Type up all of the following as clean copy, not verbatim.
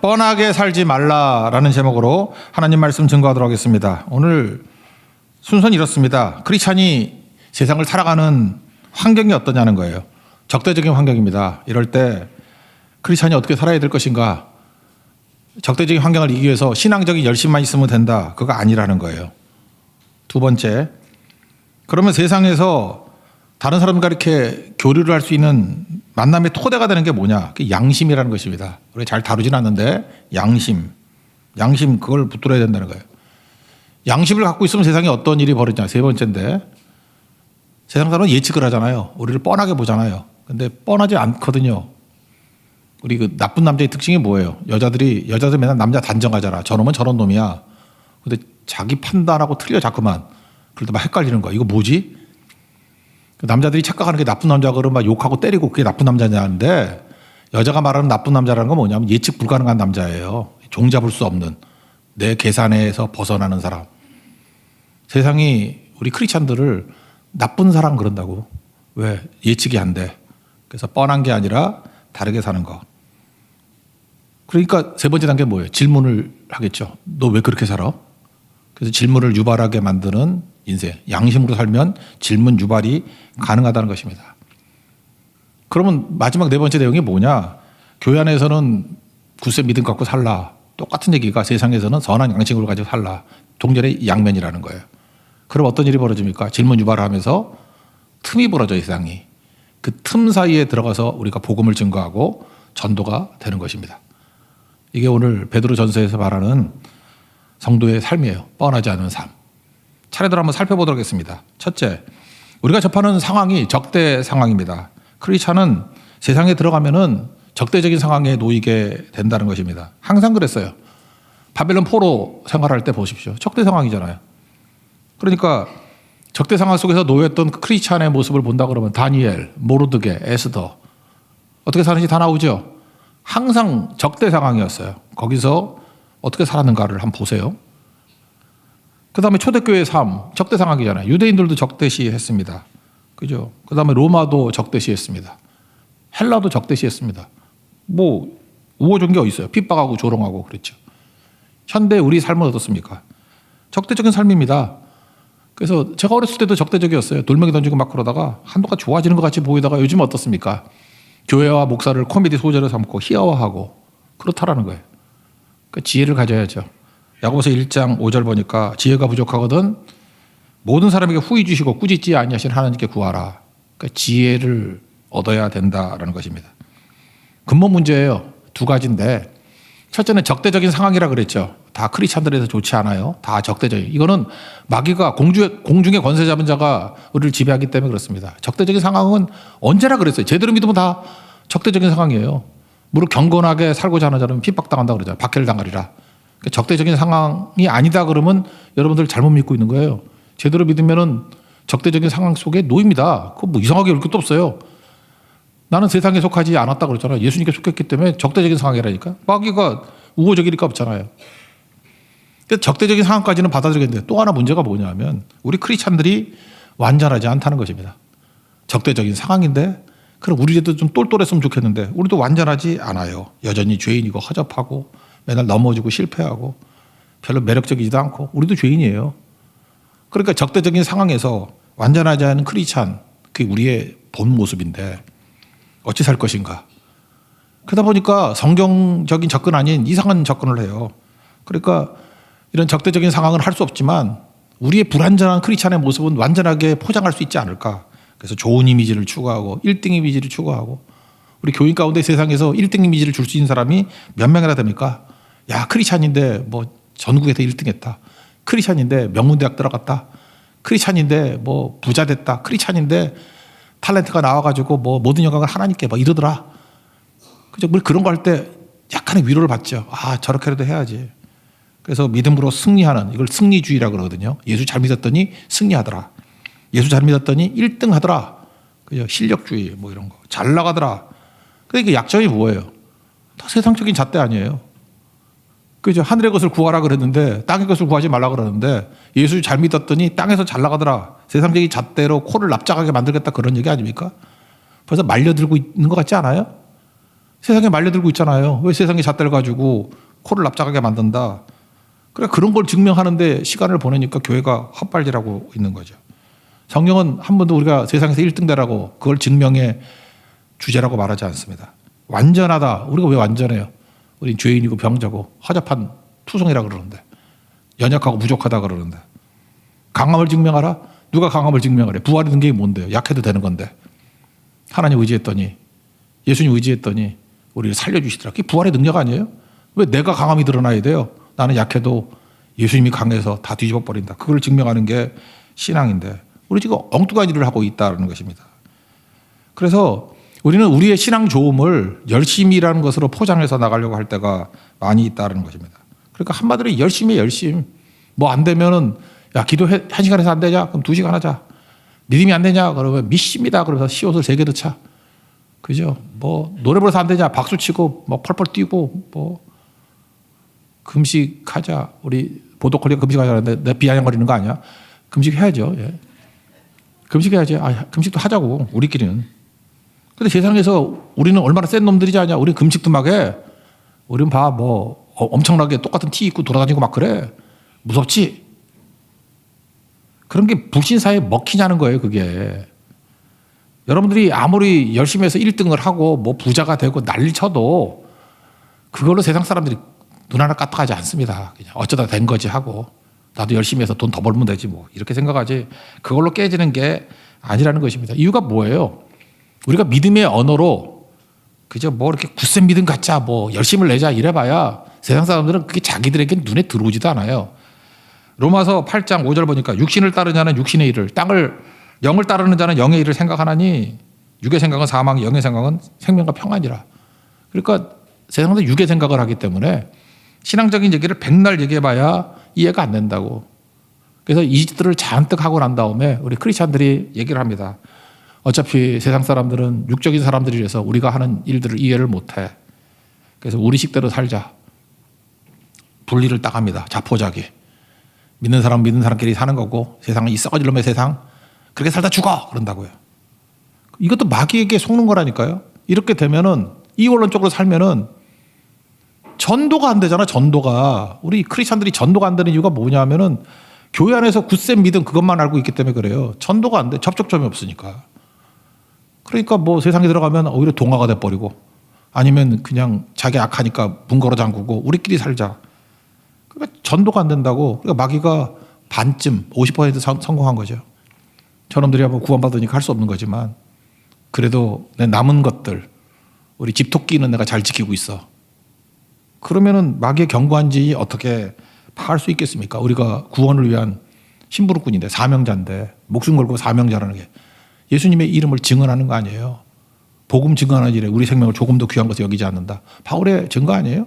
뻔하게 살지 말라라는 제목으로 하나님 말씀 증거하도록 하겠습니다. 오늘 순서는 이렇습니다. 크리스찬이 세상을 살아가는 환경이 어떠냐는 거예요. 적대적인 환경입니다. 이럴 때 크리스찬이 어떻게 살아야 될 것인가? 적대적인 환경을 이기기 위해서 신앙적인 열심만 있으면 된다. 그거 아니라는 거예요. 두 번째, 그러면 세상에서 다른 사람과 이렇게 교류를 할 수 있는 만남의 토대가 되는 게 뭐냐? 그게 양심이라는 것입니다. 우리가 잘 다루진 않는데 양심 그걸 붙들어야 된다는 거예요. 양심을 갖고 있으면 세상에 어떤 일이 벌어지냐. 세 번째인데 세상 사람은 예측을 하잖아요. 우리를 뻔하게 보잖아요. 근데 뻔하지 않거든요. 우리 그 나쁜 남자의 특징이 뭐예요? 여자들 맨날 남자 단정하잖아. 저놈은 저런 놈이야. 근데 자기 판단하고 틀려 자꾸만. 그럴 때 막 헷갈리는 거야. 이거 뭐지? 남자들이 착각하는 게 나쁜 남자가 그러면 막 욕하고 때리고 그게 나쁜 남자냐는데 여자가 말하는 나쁜 남자라는 건 뭐냐면 예측 불가능한 남자예요. 종잡을 수 없는 내 계산에서 벗어나는 사람. 세상이 우리 크리스찬들을 나쁜 사람 그런다고. 왜? 예측이 안 돼. 그래서 뻔한 게 아니라 다르게 사는 거. 그러니까 세 번째 단계 뭐예요? 질문을 하겠죠. 너 왜 그렇게 살아? 그래서 질문을 유발하게 만드는 인생. 양심으로 살면 질문 유발이 가능하다는 것입니다. 그러면 마지막 네 번째 내용이 뭐냐? 교회 안에서는 굳세 믿음 갖고 살라. 똑같은 얘기가 세상에서는 선한 양심으로 가지고 살라. 동전의 양면이라는 거예요. 그럼 어떤 일이 벌어집니까? 질문 유발을 하면서 틈이 벌어져요, 세상이. 그 틈 사이에 들어가서 우리가 복음을 증거하고 전도가 되는 것입니다. 이게 오늘 베드로 전서에서 말하는 성도의 삶이에요. 뻔하지 않은 삶. 차례대로 한번 살펴보도록 하겠습니다. 첫째, 우리가 접하는 상황이 적대 상황입니다. 크리스찬은 세상에 들어가면은 적대적인 상황에 놓이게 된다는 것입니다. 항상 그랬어요. 바벨론 포로 생활할 때 보십시오. 적대 상황이잖아요. 그러니까 적대 상황 속에서 놓였던 크리스찬의 모습을 본다 그러면 다니엘, 모르드게, 에스더 어떻게 사는지 다 나오죠. 항상 적대 상황이었어요. 거기서 어떻게 살았는가를 한번 보세요. 그 다음에 초대교회의 삶, 적대 상황이잖아요. 유대인들도 적대시했습니다. 그죠? 그 다음에 로마도 적대시했습니다. 헬라도 적대시했습니다. 뭐, 우호적인 게 어디 있어요? 핍박하고 조롱하고 그랬죠. 현대 우리 삶은 어떻습니까? 적대적인 삶입니다. 그래서 제가 어렸을 때도 적대적이었어요. 돌멩이 던지고 막 그러다가 한동안 좋아지는 것 같이 보이다가 요즘 어떻습니까? 교회와 목사를 코미디 소재로 삼고 희화화하고 그렇다라는 거예요. 그러니까 지혜를 가져야죠. 야고보서 1장 5절 보니까 지혜가 부족하거든 모든 사람에게 후히 주시고 꾸짖지 아니하신 하나님께 구하라. 그러니까 지혜를 얻어야 된다라는 것입니다. 근본 문제예요. 두 가지인데 첫째는 적대적인 상황이라 그랬죠. 다 크리스찬들에서 좋지 않아요. 다 적대적인. 이거는 마귀가 공중의 권세 잡은 자가 우리를 지배하기 때문에 그렇습니다. 적대적인 상황은 언제나 그랬어요. 제대로 믿으면 다 적대적인 상황이에요. 무릇 경건하게 살고자 하는 자는 핍박당한다 그러잖아요. 박해를 당하리라. 그러니까 적대적인 상황이 아니다 그러면 여러분들 잘못 믿고 있는 거예요. 제대로 믿으면은 적대적인 상황 속에 놓입니다. 그거 뭐 이상하게 올 것도 없어요. 나는 세상에 속하지 않았다 그랬잖아요. 예수님께 속했기 때문에 적대적인 상황이라니까. 마귀가 우호적이니까 없잖아요. 적대적인 상황까지는 받아들이겠는데 또 하나 문제가 뭐냐면 우리 크리스찬들이 완전하지 않다는 것입니다. 적대적인 상황인데 그럼 우리도 좀 똘똘했으면 좋겠는데 우리도 완전하지 않아요. 여전히 죄인이고 허접하고 맨날 넘어지고 실패하고 별로 매력적이지도 않고 우리도 죄인이에요. 그러니까 적대적인 상황에서 완전하지 않은 크리스찬 그게 우리의 본 모습인데 어찌 살 것인가. 그러다 보니까 성경적인 접근 아닌 이상한 접근을 해요. 그러니까 이런 적대적인 상황은 할 수 없지만 우리의 불완전한 크리스찬의 모습은 완전하게 포장할 수 있지 않을까. 그래서 좋은 이미지를 추구하고 1등 이미지를 추구하고 우리 교인 가운데 세상에서 1등 이미지를 줄 수 있는 사람이 몇 명이나 됩니까? 야 크리스찬인데 뭐 전국에서 1등 했다. 크리스찬인데 명문대학 들어갔다. 크리스찬인데 뭐 부자 됐다. 크리스찬인데 탤런트가 나와가지고 뭐 모든 영광을 하나님께 막 이러더라. 그죠? 우리 그런 거 할 때 약간의 위로를 받죠. 아 저렇게라도 해야지. 그래서 믿음으로 승리하는 이걸 승리주의라고 그러거든요. 예수 잘 믿었더니 승리하더라. 예수 잘 믿었더니 1등 하더라. 그죠? 실력주의 뭐 이런 거. 잘 나가더라. 그러니까 약점이 뭐예요? 다 세상적인 잣대 아니에요. 그죠? 하늘의 것을 구하라 그랬는데 땅의 것을 구하지 말라 그러는데 예수 잘 믿었더니 땅에서 잘 나가더라. 세상적인 잣대로 코를 납작하게 만들겠다 그런 얘기 아닙니까? 벌써 말려들고 있는 것 같지 않아요? 세상에 말려들고 있잖아요. 왜 세상에 잣대를 가지고 코를 납작하게 만든다. 그래 그런 걸 증명하는데 시간을 보내니까 교회가 헛발질하고 있는 거죠. 성경은 한 번도 우리가 세상에서 1등 되라고 그걸 증명의 주제라고 말하지 않습니다. 완전하다. 우리가 왜 완전해요? 우린 죄인이고 병자고 허접한 투성이라 그러는데, 연약하고 부족하다 그러는데, 강함을 증명하라? 누가 강함을 증명하래? 부활의 능력이 뭔데요? 약해도 되는 건데. 하나님 의지했더니, 예수님 의지했더니 우리를 살려주시더라. 그게 부활의 능력 아니에요? 왜 내가 강함이 드러나야 돼요? 나는 약해도 예수님이 강해서 다 뒤집어 버린다. 그걸 증명하는 게 신앙인데, 우리 지금 엉뚱한 일을 하고 있다는 것입니다. 그래서 우리는 우리의 신앙 좋음을 열심이라는 것으로 포장해서 나가려고 할 때가 많이 있다는 것입니다. 그러니까 한마디로 열심히 뭐 안 되면은 야 기도 1시간에서 안 되냐? 그럼 2시간 하자. 믿음이 안 되냐? 그러면 믿습니다. 그러면서 시옷을 3개도 차. 그죠? 뭐 노래 불러서 안 되냐? 박수 치고 뭐 펄펄 뛰고 뭐 금식하자. 우리 보도콜리가 금식하자는데 내 비아냥거리는 거 아니야? 금식해야죠. 예. 금식해야지. 금식도 하자고 우리끼리는. 근데 세상에서 우리는 얼마나 센 놈들이지 않냐? 우리 금식도 막 해. 우리는 뭐 엄청나게 똑같은 티 입고 돌아다니고 막 그래. 무섭지? 그런 게 불신사에 먹히냐는 거예요, 그게. 여러분들이 아무리 열심히 해서 1등을 하고 뭐 부자가 되고 난리 쳐도 그걸로 세상 사람들이 눈 하나 까딱하지 않습니다. 그냥 어쩌다 된 거지 하고 나도 열심히 해서 돈 더 벌면 되지 뭐 이렇게 생각하지 그걸로 깨지는 게 아니라는 것입니다. 이유가 뭐예요? 우리가 믿음의 언어로 그저 뭐 이렇게 굳센 믿음 갖자 뭐 열심을 내자 이래봐야 세상 사람들은 그게 자기들에게 눈에 들어오지도 않아요. 로마서 8장 5절 보니까 육신을 따르냐는 육신의 일을, 영을 따르는 자는 영의 일을 생각하나니 육의 생각은 사망, 영의 생각은 생명과 평안이라. 그러니까 세상에서 육의 생각을 하기 때문에 신앙적인 얘기를 백날 얘기해봐야 이해가 안 된다고. 그래서 이 짓들을 잔뜩 하고 난 다음에 우리 크리스찬들이 얘기를 합니다. 어차피 세상 사람들은 육적인 사람들이라서 우리가 하는 일들을 이해를 못해. 그래서 우리 식대로 살자. 분리를 딱 합니다. 자포자기. 믿는 사람끼리 사는 거고 세상은 이 썩어질 놈의 세상. 그렇게 살다 죽어! 그런다고요. 이것도 마귀에게 속는 거라니까요. 이렇게 되면은 이원론적으로 살면은 전도가 안 되잖아, 전도가. 우리 크리스찬들이 전도가 안 되는 이유가 뭐냐면은 교회 안에서 굳센 믿음 그것만 알고 있기 때문에 그래요. 전도가 안 돼. 접촉점이 없으니까. 그러니까 뭐 세상에 들어가면 오히려 동화가 돼버리고 아니면 그냥 자기 악하니까 문 걸어 잠그고 우리끼리 살자. 그러니까 전도가 안 된다고. 그러니까 마귀가 반쯤 50% 성공한 거죠. 저놈들이 한번 구원받으니까 할 수 없는 거지만 그래도 내 남은 것들 우리 집토끼는 내가 잘 지키고 있어. 그러면은 마귀의 견고한지 어떻게 파할 수 있겠습니까? 우리가 구원을 위한 심부름꾼인데 사명자인데 목숨 걸고 사명자라는 게 예수님의 이름을 증언하는 거 아니에요. 복음 증언하는 일에 우리 생명을 조금 더 귀한 것을 여기지 않는다. 바울의 증거 아니에요?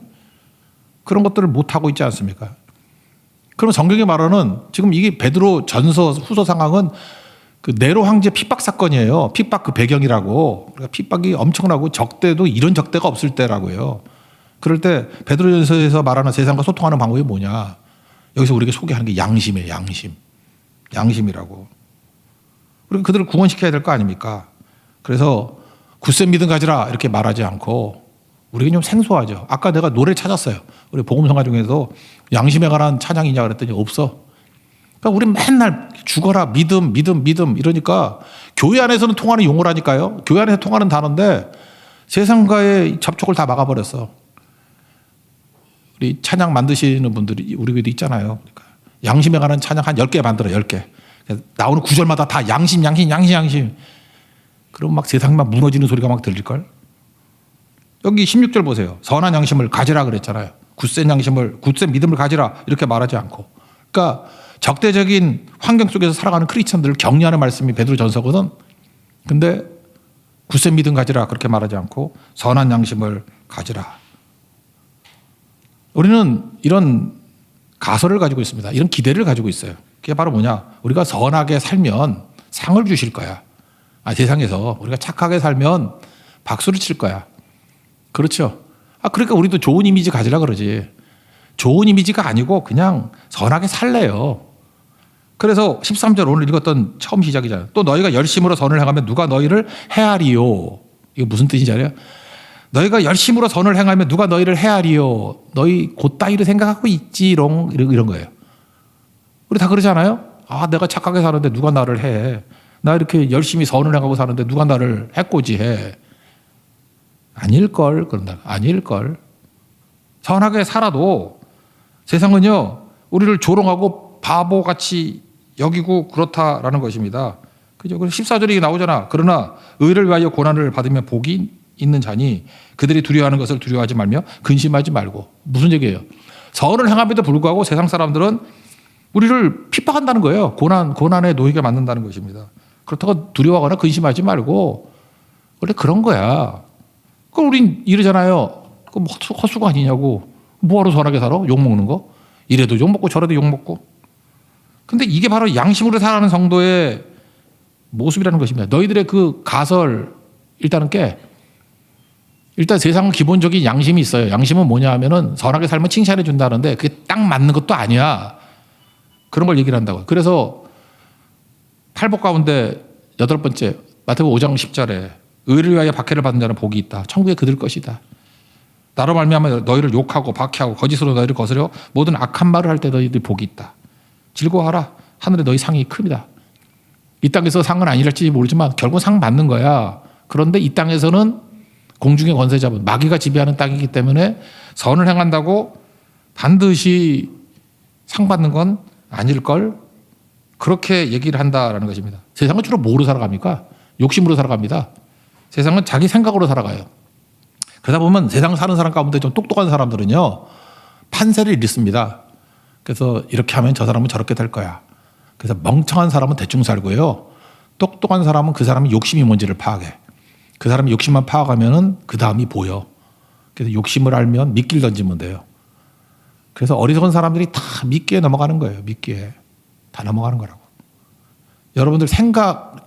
그런 것들을 못하고 있지 않습니까? 그러면 성경이 말하는 지금 이게 베드로 전서 후서 상황은 그 네로 황제 핍박 사건이에요. 핍박 그 배경이라고. 그러니까 핍박이 엄청나고 적대도 이런 적대가 없을 때라고요. 그럴 때 베드로전서에서 말하는 세상과 소통하는 방법이 뭐냐. 여기서 우리에게 소개하는 게 양심이에요. 양심이라고. 우리가 그들을 구원시켜야 될 거 아닙니까? 그래서 굳센 믿음 가지라 이렇게 말하지 않고 우리가 좀 생소하죠. 아까 내가 노래 찾았어요. 우리 복음성가 중에서 양심에 관한 찬양이냐 그랬더니 없어. 그러니까 우리 맨날 죽어라 믿음 이러니까 교회 안에서는 통하는 용어라니까요. 교회 안에서 통하는 단어인데 세상과의 접촉을 다 막아버렸어. 우리 찬양 만드시는 분들이 우리 교회도 있잖아요. 그러니까 양심에 관한 찬양 한 10개 만들어 10개. 나오는 구절마다 다 양심. 그럼 막 세상이 막 무너지는 소리가 막 들릴걸. 여기 16절 보세요. 선한 양심을 가지라 그랬잖아요. 굳센 믿음을 가지라 이렇게 말하지 않고. 그러니까 적대적인 환경 속에서 살아가는 크리스천들을 격려하는 말씀이 베드로전서거든. 근데 굳센 믿음 가지라 그렇게 말하지 않고 선한 양심을 가지라. 우리는 이런 가설을 가지고 있습니다. 이런 기대를 가지고 있어요. 그게 바로 뭐냐? 우리가 선하게 살면 상을 주실 거야. 세상에서 우리가 착하게 살면 박수를 칠 거야. 그렇죠? 그러니까 우리도 좋은 이미지 가지라 그러지. 좋은 이미지가 아니고 그냥 선하게 살래요. 그래서 13절 오늘 읽었던 처음 시작이잖아요. 또 너희가 열심으로 선을 행하면 누가 너희를 해하리요. 이거 무슨 뜻인지 알아요? 너희가 열심으로 선을 행하면 누가 너희를 헤아리요. 너희 곧따위로 생각하고 있지롱. 이런 거예요. 우리 다 그러잖아요. 아, 내가 착하게 사는데 누가 나를 해. 나 이렇게 열심히 선을 행하고 사는데 누가 나를 해코지해. 아닐걸. 그런다. 아닐걸. 선하게 살아도 세상은요, 우리를 조롱하고 바보같이 여기고 그렇다라는 것입니다. 그죠? 14절이 나오잖아. 그러나 의를 위하여 고난을 받으면 복이 있는 자니 그들이 두려워하는 것을 두려워하지 말며 근심하지 말고. 무슨 얘기예요? 선을 행함에도 불구하고 세상 사람들은 우리를 핍박한다는 거예요. 고난에 놓이게 만든다는 것입니다. 그렇다고 두려워하거나 근심하지 말고. 원래 그런 거야. 그럼 우린 이러잖아요. 그 헛수가 아니냐고. 뭐하러 선하게 살아? 욕먹는 거? 이래도 욕먹고 저래도 욕먹고. 근데 이게 바로 양심으로 살아가는 성도의 모습이라는 것입니다. 너희들의 그 가설 일단은 일단 세상은 기본적인 양심이 있어요. 양심은 뭐냐 하면은 선하게 살면 칭찬해 준다는데 그게 딱 맞는 것도 아니야. 그런 걸 얘기를 한다고요. 그래서 팔복 가운데 8번째 마태복음 5장 10절에 의를 위하여 박해를 받는 자는 복이 있다. 천국에 그들 것이다. 나로 말미암아 너희를 욕하고 박해하고 거짓으로 너희를 거스려 모든 악한 말을 할 때 너희들이 복이 있다. 즐거워하라. 하늘에 너희 상이 큽니다. 이 땅에서 상은 아니랄지 모르지만 결국 상 받는 거야. 그런데 이 땅에서는 공중의 권세 잡은 마귀가 지배하는 땅이기 때문에 선을 행한다고 반드시 상 받는 건 아닐걸. 그렇게 얘기를 한다라는 것입니다. 세상은 주로 뭐로 살아갑니까? 욕심으로 살아갑니다. 세상은 자기 생각으로 살아가요. 그러다 보면 세상 사는 사람 가운데 좀 똑똑한 사람들은요, 판세를 잃습니다. 그래서 이렇게 하면 저 사람은 저렇게 될 거야. 그래서 멍청한 사람은 대충 살고요. 똑똑한 사람은 그 사람이 욕심이 뭔지를 파악해. 그 사람이 욕심만 파악하면은 그 다음이 보여. 그래서 욕심을 알면 미끼를 던지면 돼요. 그래서 어리석은 사람들이 다 미끼에 넘어가는 거예요. 미끼에. 다 넘어가는 거라고. 여러분들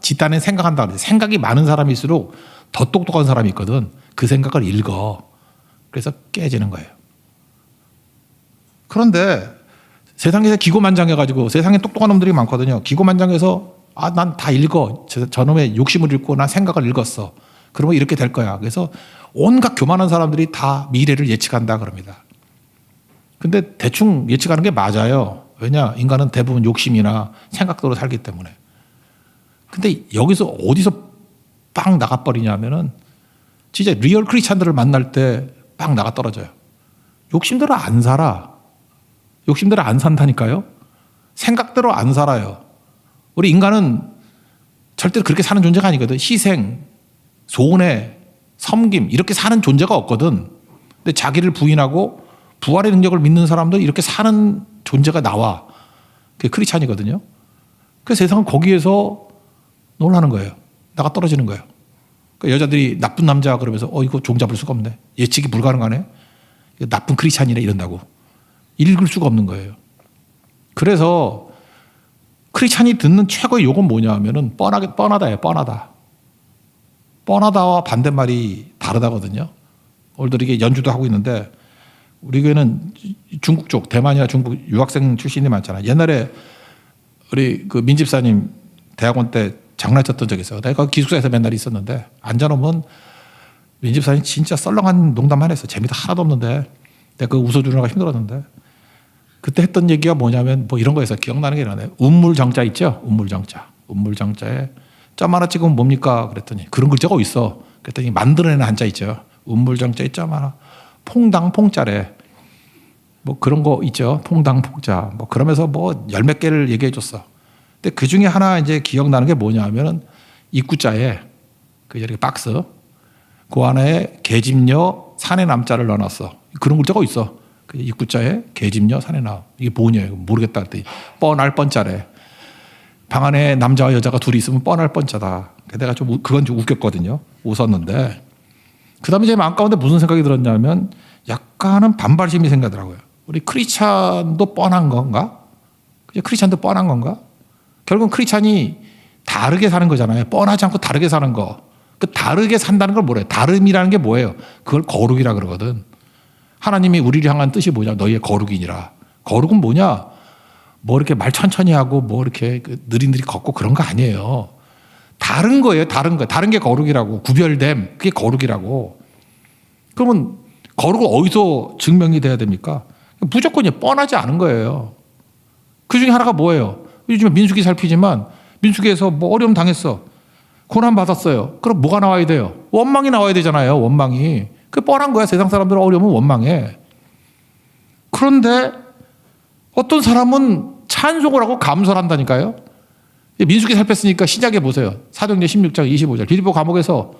집단에 생각한다 그러지. 생각이 많은 사람일수록 더 똑똑한 사람이 있거든. 그 생각을 읽어. 그래서 깨지는 거예요. 그런데 세상에서 기고만장해가지고 세상에 똑똑한 놈들이 많거든요. 기고만장해서 난 다 읽어. 저놈의 욕심을 읽고 난 생각을 읽었어. 그러면 이렇게 될 거야. 그래서 온갖 교만한 사람들이 다 미래를 예측한다 그럽니다. 근데 대충 예측하는 게 맞아요. 왜냐? 인간은 대부분 욕심이나 생각대로 살기 때문에. 근데 여기서 어디서 빵 나가버리냐면은 진짜 리얼 크리스찬들을 만날 때 빵 나가 떨어져요. 욕심대로 안 살아. 욕심대로 안 산다니까요. 생각대로 안 살아요. 우리 인간은 절대로 그렇게 사는 존재가 아니거든. 희생, 손해, 섬김 이렇게 사는 존재가 없거든. 근데 자기를 부인하고 부활의 능력을 믿는 사람들 이렇게 사는 존재가 나와. 그게 크리스찬이거든요. 그래서 세상은 거기에서 놀라는 거예요. 나가 떨어지는 거예요. 그러니까 여자들이 나쁜 남자 그러면서 이거 종잡을 수가 없네. 예측이 불가능하네. 나쁜 크리스찬이네 이런다고. 읽을 수가 없는 거예요. 그래서 크리스찬이 듣는 최고의 욕은 뭐냐 하면은 뻔하다예요. 뻔하다. 뻔하다와 반대말이 다르다거든요. 오늘도 이게 연주도 하고 있는데 우리 교회는 중국 쪽, 대만이나 중국 유학생 출신이 많잖아요. 옛날에 우리 그 민집사님 대학원 때 장난쳤던 적이 있어요. 내가 기숙사에서 맨날 있었는데 앉아놓으면 민집사님 진짜 썰렁한 농담만 했어. 재미도 하나도 없는데 내가 그거 웃어주느라고 힘들었는데 그때 했던 얘기가 뭐냐면 뭐 이런 거에서 기억나는 게 이러네. 운물정자 있죠? 운물정자. 운물정자에 점 하나 찍으면 뭡니까? 그랬더니 그런 글자가 어디 있어? 그랬더니 만들어내는 한자 있죠. 운물정자에 점 하나. 퐁당퐁자래. 뭐 그런 거 있죠. 퐁당퐁자. 뭐 그러면서 뭐 열 몇 개를 얘기해 줬어. 근데 그 중에 하나 이제 기억나는 게 뭐냐 하면은 입구자에 그 이렇게 박스 그 안에 계집녀 사내남자를 넣어놨어. 그런 글자가 있어. 그 입구자에 계집녀 사내남. 이게 뭐냐 모르겠다 했더니 뻔할 뻔자래. 방 안에 남자와 여자가 둘이 있으면 뻔할 뻔자다. 내가 그건 좀 웃겼거든요. 웃었는데 그 다음에 제 마음 가운데 무슨 생각이 들었냐면 약간은 반발심이 생기더라고요. 우리 크리스찬도 뻔한 건가? 크리스찬도 뻔한 건가? 결국은 크리스찬이 다르게 사는 거잖아요. 뻔하지 않고 다르게 사는 거. 그 다르게 산다는 걸 뭐래요? 다름이라는 게 뭐예요? 그걸 거룩이라 그러거든. 하나님이 우리를 향한 뜻이 뭐냐? 너희의 거룩이니라. 거룩은 뭐냐? 뭐 이렇게 말 천천히 하고 뭐 이렇게 느릿느릿 걷고 그런 거 아니에요. 다른 거예요. 다른 거. 다른 게 거룩이라고. 구별됨. 그게 거룩이라고. 그러면 거룩은 어디서 증명이 돼야 됩니까? 무조건 뻔하지 않은 거예요. 그 중에 하나가 뭐예요? 요즘에 민수기 살피지만 민수기에서 뭐 어려움 당했어. 고난 받았어요. 그럼 뭐가 나와야 돼요? 원망이 나와야 되잖아요. 원망이. 그 뻔한 거야. 세상 사람들은 어려우면 원망해. 그런데 어떤 사람은 찬송을 하고 감사를 한다니까요. 민수기 살폈으니까 시작해 보세요. 사도행전 16장 25절. 빌립보 감옥에서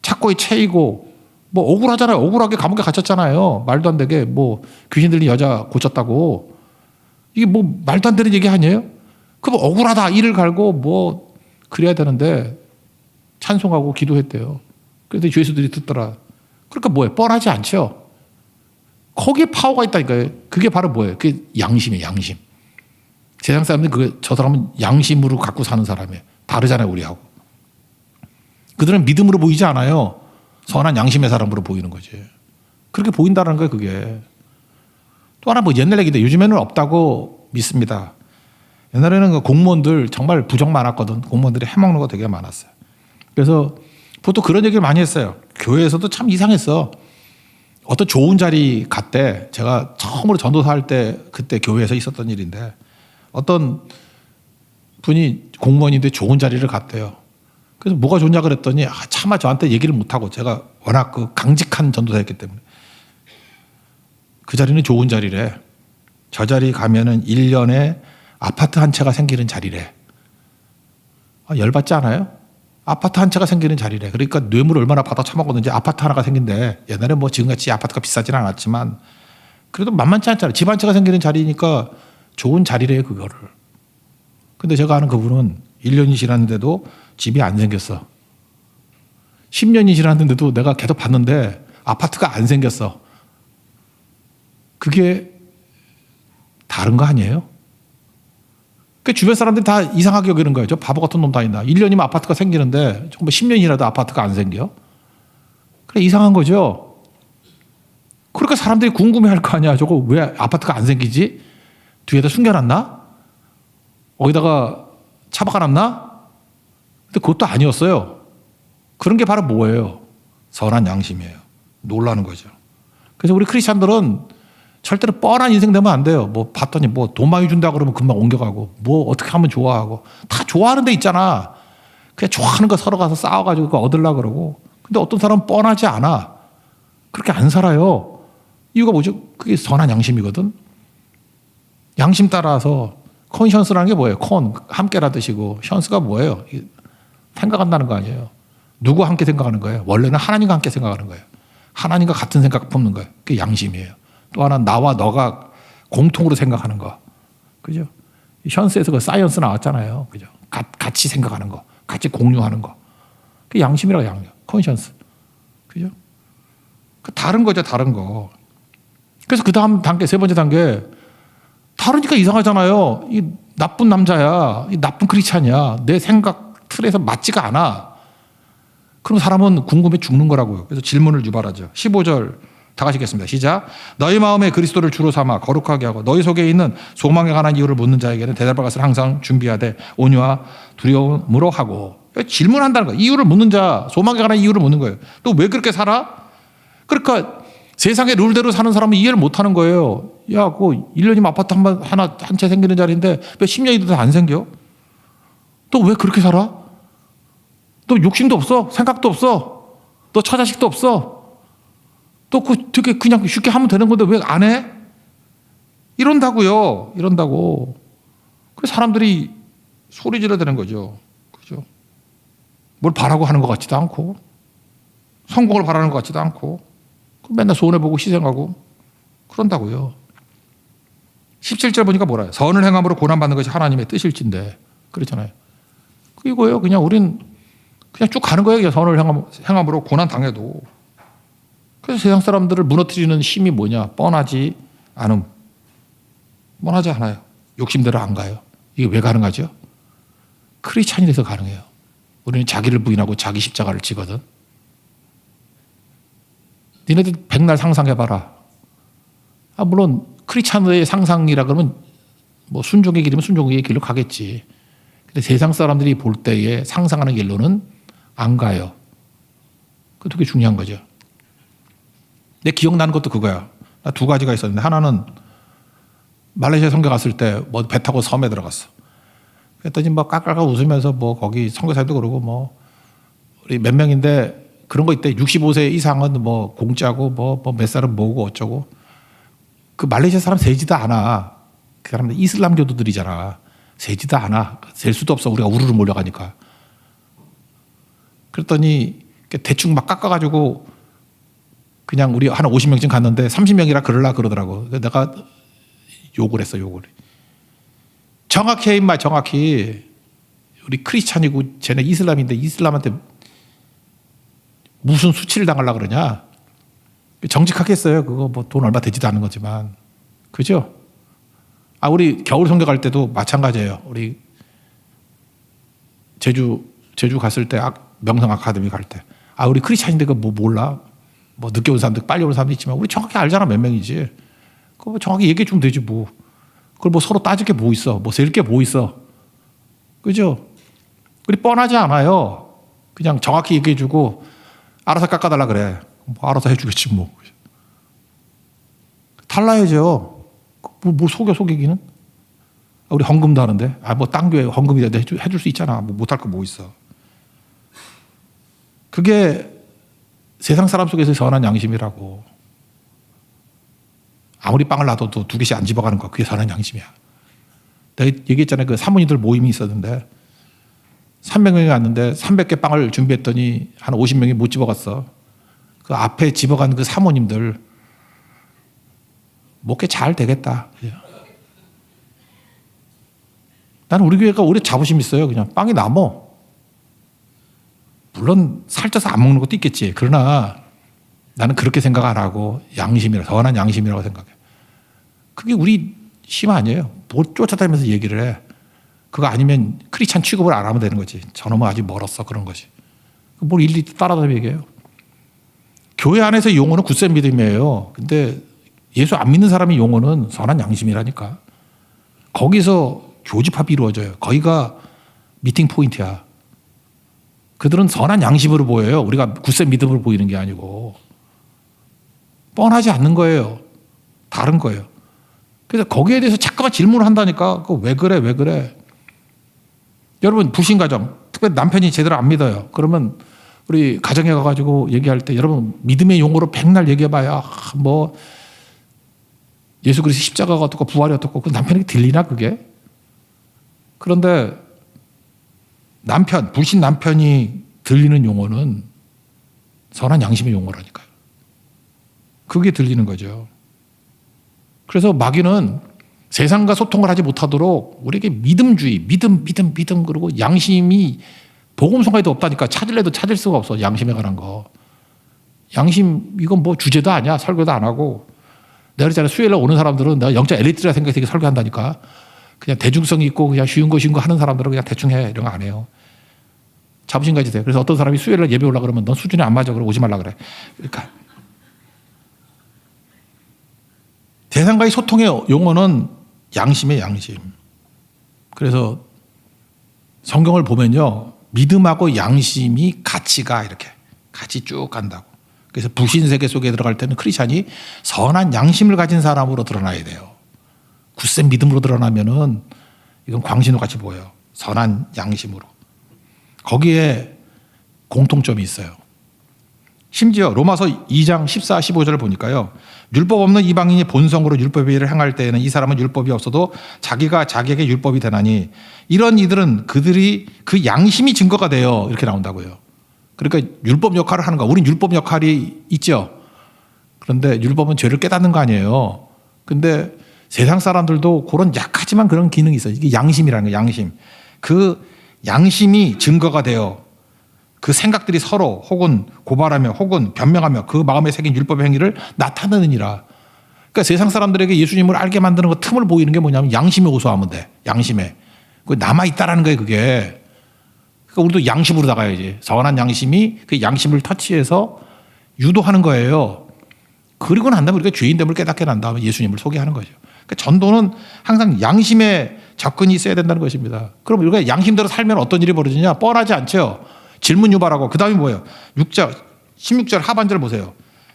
착고에 채이고 뭐 억울하잖아요. 억울하게 감옥에 갇혔잖아요. 말도 안 되게 뭐 귀신 들린 여자 고쳤다고. 이게 뭐 말도 안 되는 얘기 아니에요? 그럼 억울하다 이를 갈고 뭐 그래야 되는데 찬송하고 기도했대요. 그래서 주 예수들이 듣더라. 그러니까 뭐예요? 뻔하지 않죠. 거기에 파워가 있다니까요. 그게 바로 뭐예요? 그게 양심이에요. 양심. 세상 사람들은 저 사람은 양심으로 갖고 사는 사람이에요. 다르잖아요. 우리하고. 그들은 믿음으로 보이지 않아요. 선한 양심의 사람으로 보이는 거지. 그렇게 보인다는 거예요. 그게. 또 하나 뭐 옛날 얘기인데 요즘에는 없다고 믿습니다. 옛날에는 공무원들 정말 부정 많았거든. 공무원들이 해먹는 거 되게 많았어요. 그래서 보통 그런 얘기를 많이 했어요. 교회에서도 참 이상했어. 어떤 좋은 자리 갔대. 제가 처음으로 전도사 할 때 그때 교회에서 있었던 일인데 어떤 분이 공무원인데 좋은 자리를 갔대요. 그래서 뭐가 좋냐 그랬더니 차마 저한테 얘기를 못하고 제가 워낙 그 강직한 전도사였기 때문에 그 자리는 좋은 자리래. 저 자리 가면은 1년에 아파트 한 채가 생기는 자리래. 열받지 않아요? 아파트 한 채가 생기는 자리래. 그러니까 뇌물을 얼마나 받아 처먹었는지 아파트 하나가 생긴대. 옛날에 뭐 지금같이 아파트가 비싸지는 않았지만 그래도 만만치 않잖아요. 집 한 채가 생기는 자리니까 좋은 자리래요, 그거를. 근데 제가 아는 그분은 1년이 지났는데도 집이 안 생겼어. 10년이 지났는데도 내가 계속 봤는데 아파트가 안 생겼어. 그게 다른 거 아니에요? 그 주변 사람들이 다 이상하게 여기는 거예요. 저 바보 같은 놈 다 있나. 1년이면 아파트가 생기는데 정말 10년이라도 아파트가 안 생겨? 그래, 이상한 거죠. 그러니까 사람들이 궁금해할 거 아니야. 저거 왜 아파트가 안 생기지? 뒤에다 숨겨놨나? 어디다가 차 박아놨나? 근데 그것도 아니었어요. 그런 게 바로 뭐예요? 선한 양심이에요. 놀라는 거죠. 그래서 우리 크리스찬들은 절대로 뻔한 인생 되면 안 돼요. 뭐 봤더니 뭐 돈 많이 준다 그러면 금방 옮겨가고 뭐 어떻게 하면 좋아하고 다 좋아하는 데 있잖아. 그냥 좋아하는 거 서로 가서 싸워가지고 그거 얻으려고 그러고. 근데 어떤 사람은 뻔하지 않아. 그렇게 안 살아요. 이유가 뭐죠? 그게 선한 양심이거든. 양심 따라서 컨션스라는 게 뭐예요? 함께라 뜻이고 션스가 뭐예요? 생각한다는 거 아니에요. 누구와 함께 생각하는 거예요? 원래는 하나님과 함께 생각하는 거예요. 하나님과 같은 생각 품는 거예요. 그게 양심이에요. 또 하나 나와 너가 공통으로 생각하는 거. 그죠? 션스에서 그 사이언스 나왔잖아요. 그죠? 같이 생각하는 거. 같이 공유하는 거. 그게 양심이라고 양심. 컨션스. 그죠? 다른 거죠. 다른 거. 그래서 그 다음 단계, 세 번째 단계. 다르니까 이상하잖아요. 이 나쁜 남자야. 이 나쁜 크리스찬이야. 내 생각 틀에서 맞지가 않아. 그럼 사람은 궁금해 죽는 거라고요. 그래서 질문을 유발하죠. 15절 다 가시겠습니다. 시작. 너희 마음에 그리스도를 주로 삼아 거룩하게 하고 너희 속에 있는 소망에 관한 이유를 묻는 자에게는 대답할 것을 항상 준비하되 온유와 두려움으로 하고. 질문한다는 거예요. 이유를 묻는 자, 소망에 관한 이유를 묻는 거예요. 또 왜 그렇게 살아? 그러니까 세상의 룰대로 사는 사람은 이해를 못하는 거예요. 야, 그 1년이면 아파트 한 채 생기는 자리인데 왜 10년이 돼도 안 생겨? 또 왜 그렇게 살아? 너 욕심도 없어? 생각도 없어? 너 처자식도 없어? 또 되게 그냥 쉽게 하면 되는 건데 왜 안 해? 이런다고요. 이런다고. 그 사람들이 소리 질러야 되는 거죠. 그죠? 뭘 바라고 하는 것 같지도 않고 성공을 바라는 것 같지도 않고 맨날 손해보고 희생하고 그런다고요. 17절 보니까 뭐라요? 선을 행함으로 고난받는 것이 하나님의 뜻일진데 그렇잖아요. 이거예요. 그냥 우린 그냥 쭉 가는 거예요. 선을 행함으로 고난 당해도. 그래서 세상 사람들을 무너뜨리는 힘이 뭐냐? 뻔하지 않음. 뻔하지 않아요. 욕심대로 안 가요. 이게 왜 가능하죠? 크리스찬이 돼서 가능해요. 우리는 자기를 부인하고 자기 십자가를 지거든. 니네들 백날 상상해봐라. 물론 크리스찬의 상상이라 그러면 뭐 순종의 길이면 순종의 길로 가겠지. 근데 세상 사람들이 볼 때에 상상하는 길로는 안 가요. 그게 되게 중요한 거죠. 내 기억나는 것도 그거야. 나 두 가지가 있었는데 하나는 말레이시아 선교 갔을 때 뭐 배 타고 섬에 들어갔어. 그랬더니 뭐 깔깔깔 웃으면서 뭐 거기 선교사도 그러고 뭐 우리 몇 명인데 그런 거 있대. 65세 이상은 뭐 공짜고 뭐 몇 살은 뭐고 어쩌고. 그 말레이시아 사람 세지도 않아. 그 사람들 이슬람 교도들이잖아. 세지도 않아. 셀 수도 없어. 우리가 우르르 몰려가니까. 그랬더니 대충 막 깎아가지고 그냥 우리 한 50명쯤 갔는데 30명이라 그러려고 그러더라고. 내가 욕을 했어, 욕을. 정확히 해, 임마, 정확히. 우리 크리스찬이고 쟤네 이슬람인데 이슬람한테 무슨 수치를 당하려고 그러냐. 정직하게 했어요. 그거 뭐 돈 얼마 되지도 않은 거지만. 그죠? 우리 겨울 선교 갈 때도 마찬가지예요. 우리 제주 갔을 때 명성 아카데미 갈 때. 우리 크리스찬인데 그거 뭐 몰라? 뭐 늦게 온 사람들, 빨리 온 사람도 있지만 우리 정확히 알잖아, 몇 명이지. 그거 뭐 정확히 얘기해 주면 되지 뭐. 그걸 뭐 서로 따질 게 뭐 있어. 뭐 셀 게 뭐 있어. 그죠? 우리 뻔하지 않아요. 그냥 정확히 얘기해 주고 알아서 깎아달라 그래. 뭐 알아서 해주겠지 뭐. 달라야죠. 뭐 속이기는? 우리 헌금도 하는데. 뭐 딴 교회 헌금이라도 해줄 수 있잖아. 뭐 못할 거 뭐 있어. 그게 세상 사람 속에서 선한 양심이라고. 아무리 빵을 놔둬도 두 개씩 안 집어가는 거, 그게 선한 양심이야. 내가 얘기했잖아요. 그 사모님들 모임이 있었는데 300명이 왔는데 300개 빵을 준비했더니 한 50명이 못 집어갔어. 그 앞에 집어간 그 사모님들 목회 잘 되겠다. 나는 우리 교회가 오히려 자부심 있어요. 그냥 빵이 남어. 물론 살쪄서 안 먹는 것도 있겠지. 그러나 나는 그렇게 생각 안 하고 양심이라, 선한 양심이라고 생각해. 그게 우리 심 아니에요. 뭐 쫓아다니면서 얘기를 해. 그거 아니면 크리스찬 취급을 안 하면 되는 거지. 저놈은 아직 멀었어. 그런 거지. 뭘 일일이 따라다 얘기해요. 교회 안에서 용어는 굳센 믿음이에요. 근데 예수 안 믿는 사람의 용어는 선한 양심이라니까. 거기서 교집합이 이루어져요. 거기가 미팅 포인트야. 그들은 선한 양심으로 보여요. 우리가 굳센 믿음으로 보이는 게 아니고. 뻔하지 않는 거예요. 다른 거예요. 그래서 거기에 대해서 자꾸만 질문을 한다니까. 그거 왜 그래, 왜 그래. 여러분 불신 가정, 특별히 남편이 제대로 안 믿어요. 그러면 우리 가정에 가가지고 얘기할 때 여러분 믿음의 용어로 백날 얘기해봐야 뭐 예수 그리스도 십자가가 어떻고 부활이 어떻고 그 남편에게 들리나 그게? 그런데 불신 남편이 들리는 용어는 선한 양심의 용어라니까요. 그게 들리는 거죠. 그래서 마귀는 세상과 소통을 하지 못하도록 우리에게 믿음주의, 믿음 그리고 양심이 복음성가에도 없다니까. 찾을래도 찾을 수가 없어. 양심에 관한 거. 양심 이건 뭐 주제도 아니야. 설교도 안 하고. 내가 그랬잖아. 수요일날 오는 사람들은 내가 영적 엘리트라 생각해서 이렇게 설교한다니까. 그냥 대중성이 있고 그냥 쉬운 거 하는 사람들은 그냥 대충 해. 이런 거 안 해요. 자부심 가지세요. 그래서 어떤 사람이 수요일날 예배 올라 그러면 넌 수준이 안 맞아. 그러고 오지 말라 그래. 그러니까 세상과의 소통의 용어는 양심의 양심. 그래서 성경을 보면요. 믿음하고 양심이 이렇게 같이 쭉 간다고. 그래서 불신 세계 속에 들어갈 때는 크리스찬이 선한 양심을 가진 사람으로 드러나야 돼요. 굳센 믿음으로 드러나면은 이건 광신호 같이 보여요. 선한 양심으로. 거기에 공통점이 있어요. 심지어 로마서 2장 14, 15절을 보니까요. 율법 없는 이방인이 본성으로 율법의 일을 행할 때에는 이 사람은 율법이 없어도 자기가 자기에게 율법이 되나니 이런 이들은 그들이 그 양심이 증거가 돼요. 이렇게 나온다고요. 그러니까 율법 역할을 하는 거야. 우린 율법 역할이 있죠. 그런데 율법은 죄를 깨닫는 거 아니에요. 근데 세상 사람들도 그런 약하지만 그런 기능이 있어요. 이게 양심이라는 거예요. 양심. 그 양심이 증거가 돼요. 그 생각들이 서로 혹은 고발하며 혹은 변명하며 그 마음에 새긴 율법의 행위를 나타내느니라. 그러니까 세상 사람들에게 예수님을 알게 만드는 거 틈을 보이는 게 뭐냐면 양심에 호소하면 돼. 양심에. 그게 남아있다라는 거예요. 그게. 그러니까 우리도 양심으로 나가야지. 선한 양심이 그 양심을 터치해서 유도하는 거예요. 그리고 난 다음에 우리가 죄인됨을 깨닫게 난 다음에 예수님을 소개하는 거죠. 그러니까 전도는 항상 양심에 접근이 있어야 된다는 것입니다. 그럼 우리가 양심대로 살면 어떤 일이 벌어지냐? 뻔하지 않죠. 질문 유발하고 그 다음에 뭐예요? 16절 하반절 보세요.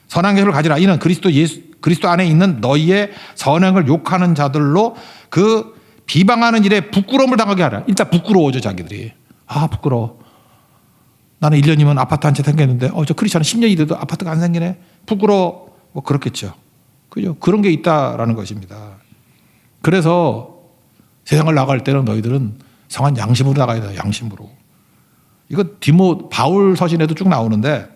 선한 계획을 가지라. 이는 그리스도 안에 있는 너희의 선행을 욕하는 자들로 그 비방하는 일에 부끄러움을 당하게 하라. 일단 부끄러워져 자기들이. 아 부끄러워. 나는 1년이면 아파트 한 채 생겼는데 저 크리스찬은 10년이 돼도 아파트가 안 생기네. 부끄러워. 뭐 그렇겠죠. 그죠? 그런 게 있다라는 것입니다. 그래서 세상을 나갈 때는 너희들은 성한 양심으로 나가야 돼요. 양심으로. 이거 바울 서신에도 쭉 나오는데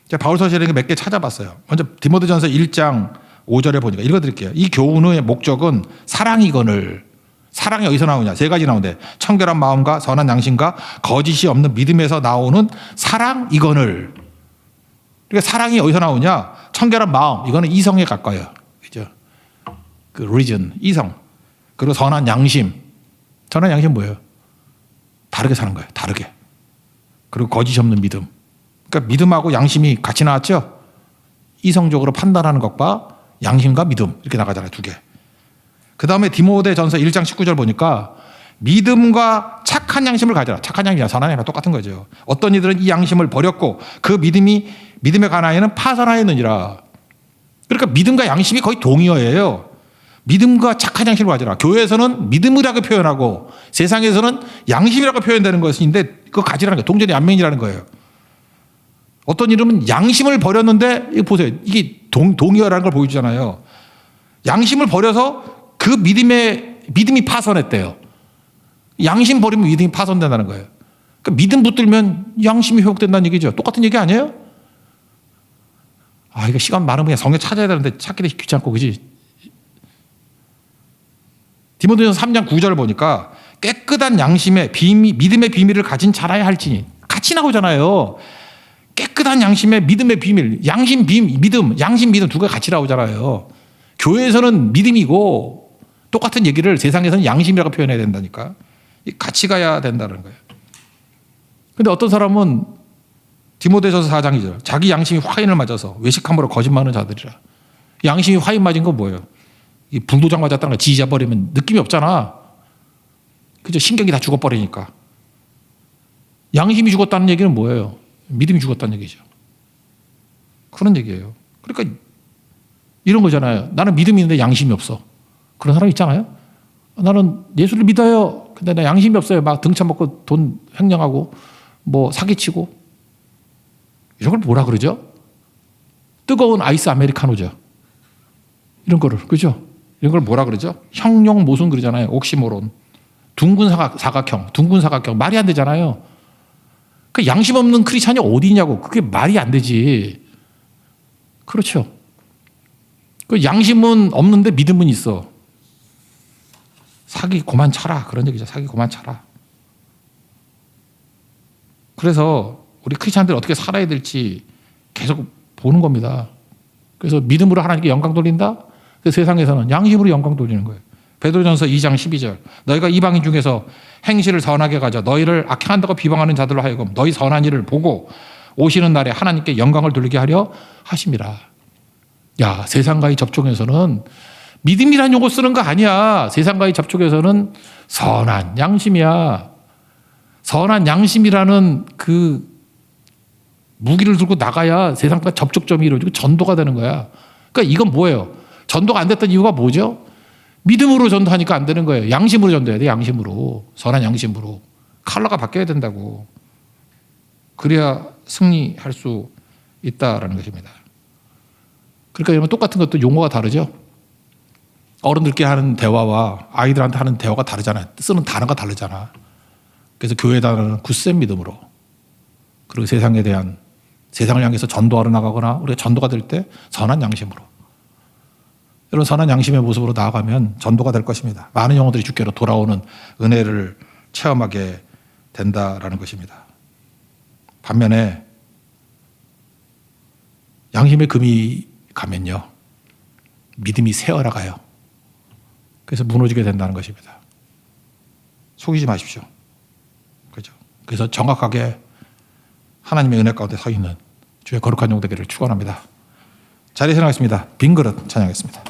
제가 바울 서신에 몇 개 찾아봤어요. 먼저 디모데전서 1장 5절에 보니까 읽어드릴게요. 이 교훈의 목적은 사랑이거늘. 사랑이 어디서 나오냐? 세 가지 나오는데 청결한 마음과 선한 양심과 거짓이 없는 믿음에서 나오는 사랑이거늘. 그러니까 사랑이 어디서 나오냐? 청결한 마음. 이거는 이성에 가까워요. 그죠? 그 reason, 이성. 그리고 선한 양심. 선한 양심 뭐예요? 다르게 사는 거예요. 다르게. 그리고 거짓이 없는 믿음. 그러니까 믿음하고 양심이 같이 나왔죠? 이성적으로 판단하는 것과 양심과 믿음 이렇게 나가잖아요. 두 개. 그 다음에 디모데전서 1장 19절 보니까 믿음과 착한 양심을 가져라. 착한 양심이랑 선한 양심이랑 똑같은 거죠. 어떤 이들은 이 양심을 버렸고 그 믿음에 관하여는 파선하였느니라. 그러니까 믿음과 양심이 거의 동의어예요. 믿음과 착한 양심을 가져라. 교회에서는 믿음이라고 표현하고 세상에서는 양심이라고 표현되는 것인데 그거 가지라는 거예요. 동전이 안면이라는 거예요. 어떤 이름은 양심을 버렸는데 이거 보세요. 이게 동의어라는 걸 보여주잖아요. 양심을 버려서 그 믿음이 파손했대요. 양심 버리면 믿음이 파손된다는 거예요. 그러니까 믿음 붙들면 양심이 회복된다는 얘기죠. 똑같은 얘기 아니에요? 이거 시간 많으면 그냥 성경 찾아야 되는데 찾기도 귀찮고 그지? 디모데전서 3장 9절을 보니까 깨끗한 양심의 믿음의 비밀을 가진 자라야 할지니 같이 나오잖아요. 깨끗한 양심의 믿음의 비밀, 믿음, 양심, 믿음 두 개가 같이 나오잖아요. 교회에서는 믿음이고 똑같은 얘기를 세상에서는 양심이라고 표현해야 된다니까. 같이 가야 된다는 거예요. 근데 어떤 사람은 디모데전서 4장 2절 자기 양심이 화인을 맞아서 외식함으로 거짓말하는 자들이라. 양심이 화인 맞은 건 뭐예요? 이 불도장 맞았다는 거 지져버리면 느낌이 없잖아. 그죠? 신경이 다 죽어버리니까. 양심이 죽었다는 얘기는 뭐예요? 믿음이 죽었다는 얘기죠. 그런 얘기예요. 그러니까 이런 거잖아요. 나는 믿음이 있는데 양심이 없어. 그런 사람 있잖아요. 나는 예수를 믿어요. 근데 나 양심이 없어요. 막 등쳐먹고 돈 횡령하고 뭐 사기치고. 이런 걸 뭐라 그러죠? 뜨거운 아이스 아메리카노죠. 이런 거를. 그죠? 이런 걸 뭐라 그러죠? 형용 모순 그러잖아요. 옥시모론. 둥근 사각형. 말이 안 되잖아요. 그 양심 없는 크리스찬이 어디 있냐고. 그게 말이 안 되지. 그렇죠. 그 양심은 없는데 믿음은 있어. 사기 그만 쳐라. 그런 얘기죠. 사기 그만 쳐라. 그래서 우리 크리스찬들이 어떻게 살아야 될지 계속 보는 겁니다. 그래서 믿음으로 하나님께 영광 돌린다? 세상에서는 양심으로 영광 돌리는 거예요. 베드로전서 2장 12절 너희가 이방인 중에서 행실을 선하게 가져 너희를 악행한다고 비방하는 자들로 하여금 너희 선한 일을 보고 오시는 날에 하나님께 영광을 돌리게 하려 하심이라. 야, 세상과의 접촉에서는 믿음이라는 용어 쓰는 거 아니야. 세상과의 접촉에서는 선한 양심이야. 선한 양심이라는 그 무기를 들고 나가야 세상과 접촉점이 이루어지고 전도가 되는 거야. 그러니까 이건 뭐예요? 전도가 안 됐던 이유가 뭐죠? 믿음으로 전도하니까 안 되는 거예요. 양심으로 전도해야 돼. 양심으로. 선한 양심으로. 컬러가 바뀌어야 된다고. 그래야 승리할 수 있다라는 것입니다. 그러니까 여러분 똑같은 것도 용어가 다르죠? 어른들끼리 하는 대화와 아이들한테 하는 대화가 다르잖아요. 쓰는 단어가 다르잖아. 그래서 교회 단어는 굳센 믿음으로 그리고 세상을 향해서 전도하러 나가거나 우리가 전도가 될 때 선한 양심으로 이런 선한 양심의 모습으로 나아가면 전도가 될 것입니다. 많은 영혼들이 주께로 돌아오는 은혜를 체험하게 된다라는 것입니다. 반면에 양심의 금이 가면요. 믿음이 새어나가요. 그래서 무너지게 된다는 것입니다. 속이지 마십시오. 그죠? 그래서 정확하게 하나님의 은혜 가운데 서 있는 주의 거룩한 종 되기를 축원합니다. 자리에 일어나겠습니다. 빈 그릇 찬양하겠습니다.